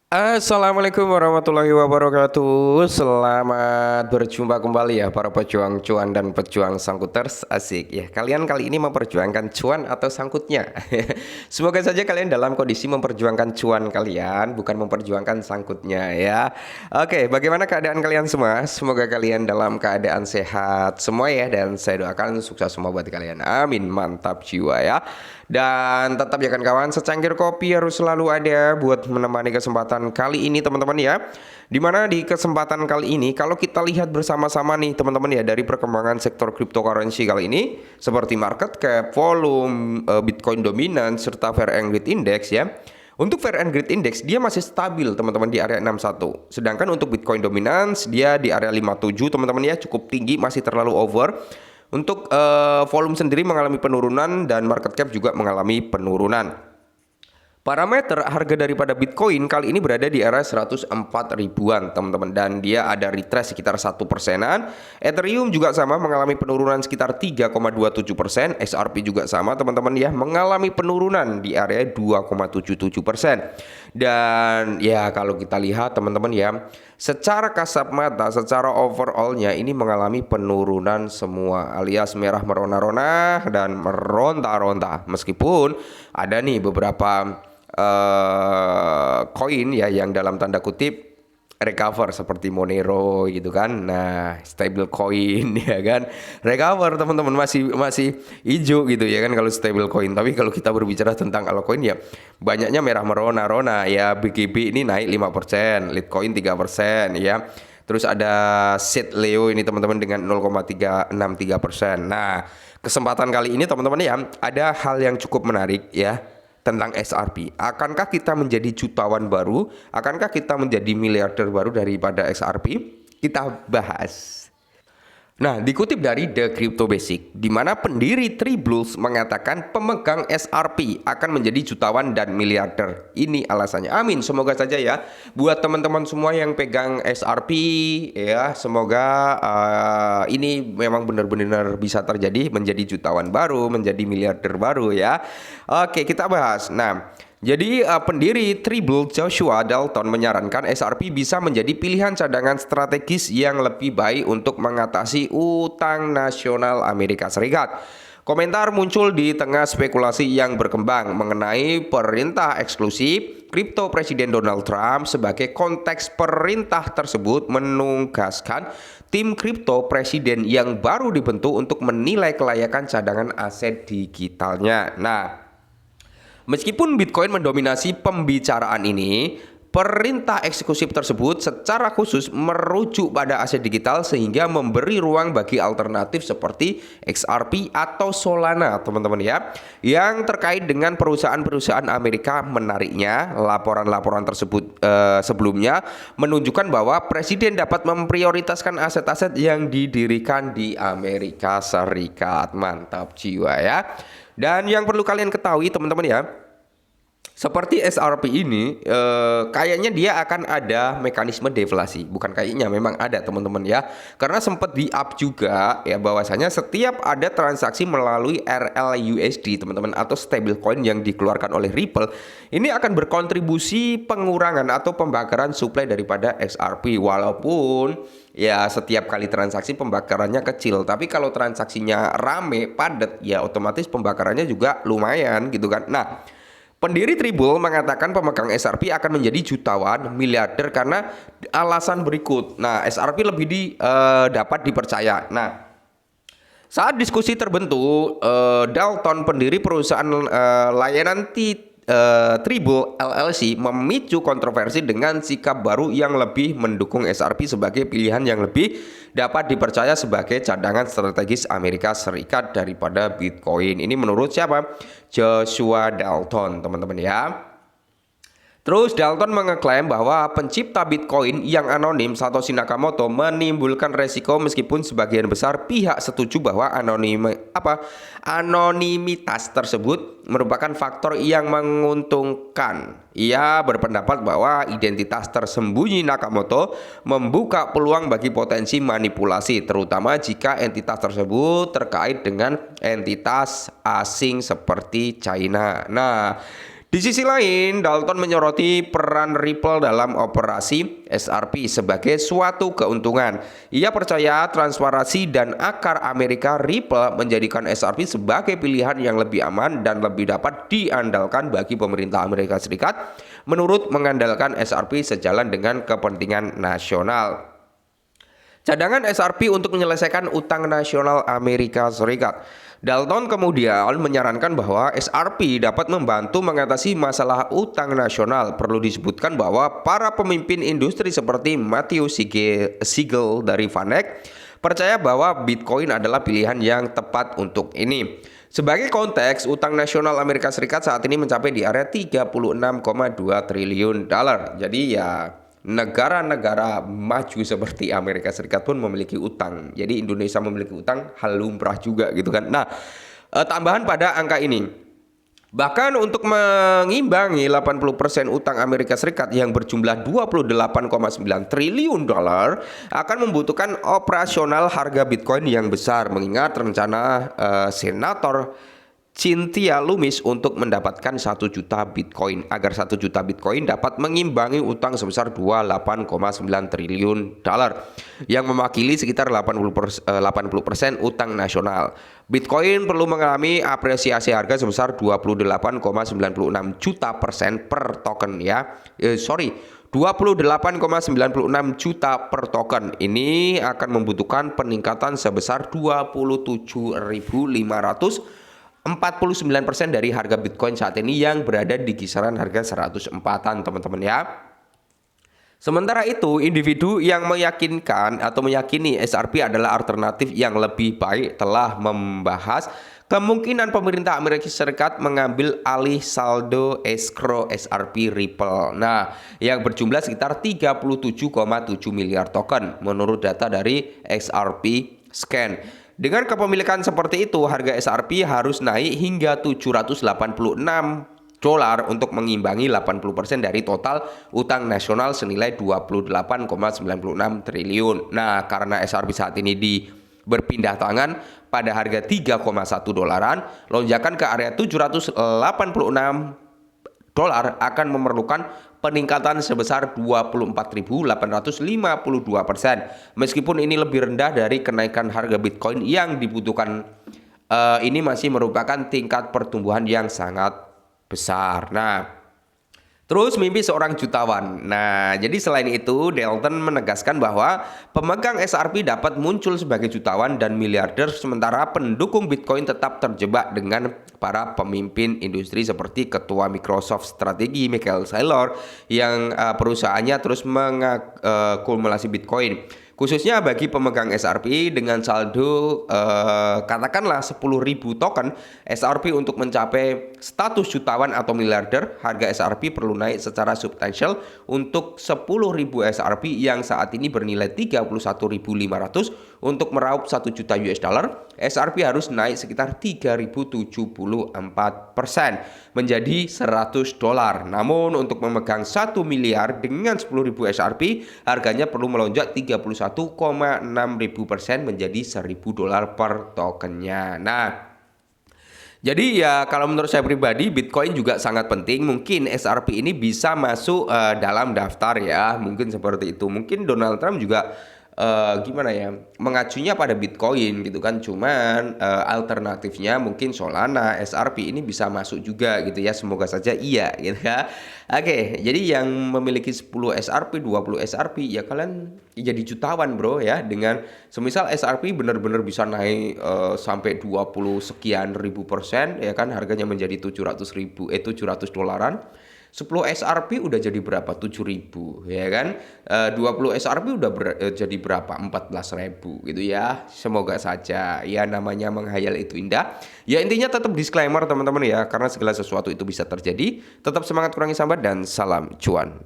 Assalamualaikum warahmatullahi wabarakatuh. Selamat berjumpa kembali ya para pejuang cuan dan pejuang sangkuters. Asik ya. Kalian kali ini memperjuangkan cuan atau sangkutnya? Semoga saja kalian dalam kondisi memperjuangkan cuan kalian, bukan memperjuangkan sangkutnya ya. Oke, bagaimana keadaan kalian semua? Semoga kalian dalam keadaan sehat semua ya, dan saya doakan sukses semua buat kalian. Amin. Mantap jiwa ya. Dan tetap ya kan kawan, secangkir kopi harus selalu ada buat menemani kesempatan kali ini teman-teman ya. Dimana di kesempatan kali ini kalau kita lihat bersama-sama nih teman-teman ya, dari perkembangan sektor cryptocurrency kali ini, seperti market cap, volume, Bitcoin dominan, serta Fair and Greed Index ya. Untuk Fair and Greed Index dia masih stabil teman-teman di area 61. Sedangkan untuk Bitcoin Dominance dia di area 57 teman-teman ya, cukup tinggi, masih terlalu over. Untuk volume sendiri mengalami penurunan dan market cap juga mengalami penurunan. Parameter harga daripada Bitcoin kali ini berada di area 104 ribuan teman-teman, dan dia ada retrace sekitar 1%-an. Ethereum juga sama mengalami penurunan sekitar 3,27%. XRP juga sama teman-teman ya, mengalami penurunan di area 2,77%. Dan ya kalau kita lihat teman-teman ya, secara kasat mata, secara overallnya ini mengalami penurunan semua, alias merah merona-rona dan meronta-ronta. Meskipun ada nih beberapa koin ya yang dalam tanda kutip recover, seperti Monero gitu kan. Nah, stable coin ya kan, recover teman-teman, masih hijau gitu ya kan kalau stable coin. Tapi kalau kita berbicara tentang altcoin ya banyaknya merah merona-rona ya. BGB ini naik 5%, Litecoin 3% ya. Terus ada Seed Leo ini teman-teman dengan 0,363%. Nah, kesempatan kali ini teman-teman ya, ada hal yang cukup menarik ya tentang XRP. Akankah kita menjadi jutawan baru? Akankah kita menjadi miliarder baru daripada XRP? Kita bahas. Nah, dikutip dari The Crypto Basic, di mana pendiri Three Blues mengatakan pemegang SRP akan menjadi jutawan dan miliarder. Ini alasannya. Amin. Semoga saja ya buat teman-teman semua yang pegang SRP ya, semoga ini memang benar-benar bisa terjadi, menjadi jutawan baru, menjadi miliarder baru ya. Oke, kita bahas. Nah, jadi pendiri Tribal Joshua Dalton menyarankan SRP bisa menjadi pilihan cadangan strategis yang lebih baik untuk mengatasi utang nasional Amerika Serikat. Komentar muncul di tengah spekulasi yang berkembang mengenai perintah eksklusif kripto Presiden Donald Trump. Sebagai konteks, perintah tersebut menugaskan tim kripto presiden yang baru dibentuk untuk menilai kelayakan cadangan aset digitalnya. Nah, meskipun Bitcoin mendominasi pembicaraan ini, perintah eksekutif tersebut secara khusus merujuk pada aset digital sehingga memberi ruang bagi alternatif seperti XRP atau Solana teman-teman ya. Yang terkait dengan perusahaan-perusahaan Amerika, menariknya laporan-laporan tersebut sebelumnya menunjukkan bahwa presiden dapat memprioritaskan aset-aset yang didirikan di Amerika Serikat. Mantap jiwa ya. Dan yang perlu kalian ketahui teman-teman ya, seperti SRP ini kayaknya dia akan ada mekanisme deflasi. Bukan kayaknya, memang ada teman-teman ya. Karena sempat di up juga ya bahwasanya setiap ada transaksi melalui RLUSD teman-teman, atau stablecoin yang dikeluarkan oleh Ripple, ini akan berkontribusi pengurangan atau pembakaran supply daripada XRP. Walaupun ya setiap kali transaksi pembakarannya kecil, tapi kalau transaksinya rame padat ya otomatis pembakarannya juga lumayan gitu kan. Nah, pendiri Tribal mengatakan pemegang SRP akan menjadi jutawan miliarder karena alasan berikut. Nah, SRP lebih dapat dipercaya. Nah, saat diskusi terbentuk, Dalton, pendiri perusahaan layanan Tribal LLC, memicu kontroversi dengan sikap baru yang lebih mendukung SRP sebagai pilihan yang lebih dapat dipercaya sebagai cadangan strategis Amerika Serikat daripada Bitcoin. Ini menurut siapa? Joshua Dalton, teman-teman ya. Terus Dalton mengeklaim bahwa pencipta Bitcoin yang anonim Satoshi Nakamoto menimbulkan resiko, meskipun sebagian besar pihak setuju bahwa anonimitas tersebut merupakan faktor yang menguntungkan. Ia berpendapat bahwa identitas tersembunyi Nakamoto membuka peluang bagi potensi manipulasi, terutama jika entitas tersebut terkait dengan entitas asing seperti China. Nah, Di sisi lain, Dalton menyoroti peran Ripple dalam operasi SRP sebagai suatu keuntungan. Ia percaya transparansi dan akar Amerika Ripple menjadikan SRP sebagai pilihan yang lebih aman dan lebih dapat diandalkan bagi pemerintah Amerika Serikat menurut mengandalkan SRP sejalan dengan kepentingan nasional. Cadangan SRP untuk menyelesaikan utang nasional Amerika Serikat. Dalton kemudian menyarankan bahwa SRP dapat membantu mengatasi masalah utang nasional. Perlu disebutkan bahwa para pemimpin industri seperti Matthew Siegel dari VanEck percaya bahwa Bitcoin adalah pilihan yang tepat untuk ini. Sebagai konteks, utang nasional Amerika Serikat saat ini mencapai di area 36,2 triliun dolar. Jadi ya negara-negara maju seperti Amerika Serikat pun memiliki utang. Jadi Indonesia memiliki utang hal lumrah juga gitu kan. Nah, tambahan pada angka ini, bahkan untuk mengimbangi 80% utang Amerika Serikat yang berjumlah 28,9 triliun dolar akan membutuhkan operasional harga Bitcoin yang besar, mengingat rencana Senator Cynthia Lummis untuk mendapatkan 1 juta Bitcoin agar 1 juta Bitcoin dapat mengimbangi utang sebesar 28,9 triliun dolar yang mewakili sekitar 80% utang nasional. Bitcoin perlu mengalami apresiasi harga sebesar 28,96 juta persen per token ya. 28,96 juta per token. Ini akan membutuhkan peningkatan sebesar 49% dari harga Bitcoin saat ini yang berada di kisaran harga 104-an teman-teman ya. Sementara itu, individu yang meyakinkan atau meyakini SRP adalah alternatif yang lebih baik telah membahas kemungkinan pemerintah Amerika Serikat mengambil alih saldo escrow SRP Ripple. Nah, yang berjumlah sekitar 37,7 miliar token menurut data dari XRP Scan. Dengan kepemilikan seperti itu, harga SRP harus naik hingga 786 dolar untuk mengimbangi 80% dari total utang nasional senilai 28,96 triliun. Nah, karena SRP saat ini berpindah tangan pada harga 3,1 dolaran, lonjakan ke area 786 dolar akan memerlukan peningkatan sebesar 24.852%. Meskipun ini lebih rendah dari kenaikan harga Bitcoin yang dibutuhkan, ini masih merupakan tingkat pertumbuhan yang sangat besar. Nah, terus mimpi seorang jutawan. Nah, jadi selain itu, Dalton menegaskan bahwa pemegang SRP dapat muncul sebagai jutawan dan miliarder, sementara pendukung Bitcoin tetap terjebak dengan para pemimpin industri seperti ketua Microsoft Strategi Michael Saylor yang perusahaannya terus mengakumulasi Bitcoin. Khususnya bagi pemegang SRP dengan saldo katakanlah 10.000 token SRP untuk mencapai status jutawan atau miliarder, harga SRP perlu naik secara substansial. Untuk 10.000 SRP yang saat ini bernilai 31.500 untuk meraup 1 juta US dollar, SRP harus naik sekitar 3.074% menjadi 100 dolar. Namun untuk memegang 1 miliar dengan 10.000 SRP, harganya perlu melonjak 31,6% menjadi 1.000 dolar per tokennya. Nah, jadi ya kalau menurut saya pribadi, Bitcoin juga sangat penting. Mungkin SRP ini bisa masuk dalam daftar ya, mungkin seperti itu. Mungkin Donald Trump juga gimana ya, mengacunya pada Bitcoin gitu kan. Cuman alternatifnya mungkin Solana, SRP ini bisa masuk juga gitu ya. Semoga saja iya gitu ya. Oke, jadi yang memiliki 10 SRP, 20 SRP ya kalian jadi jutawan bro ya. Dengan semisal SRP benar-benar bisa naik sampai 20 sekian ribu persen ya kan, harganya menjadi 700 dolaran. 10 SRP udah jadi berapa? 7.000 ya kan. 20 SRP udah jadi berapa? 14.000 gitu ya. Semoga saja ya, namanya menghayal itu indah. Ya intinya tetap disclaimer teman-teman ya, karena segala sesuatu itu bisa terjadi. Tetap semangat, kurangi sambat, dan salam cuan.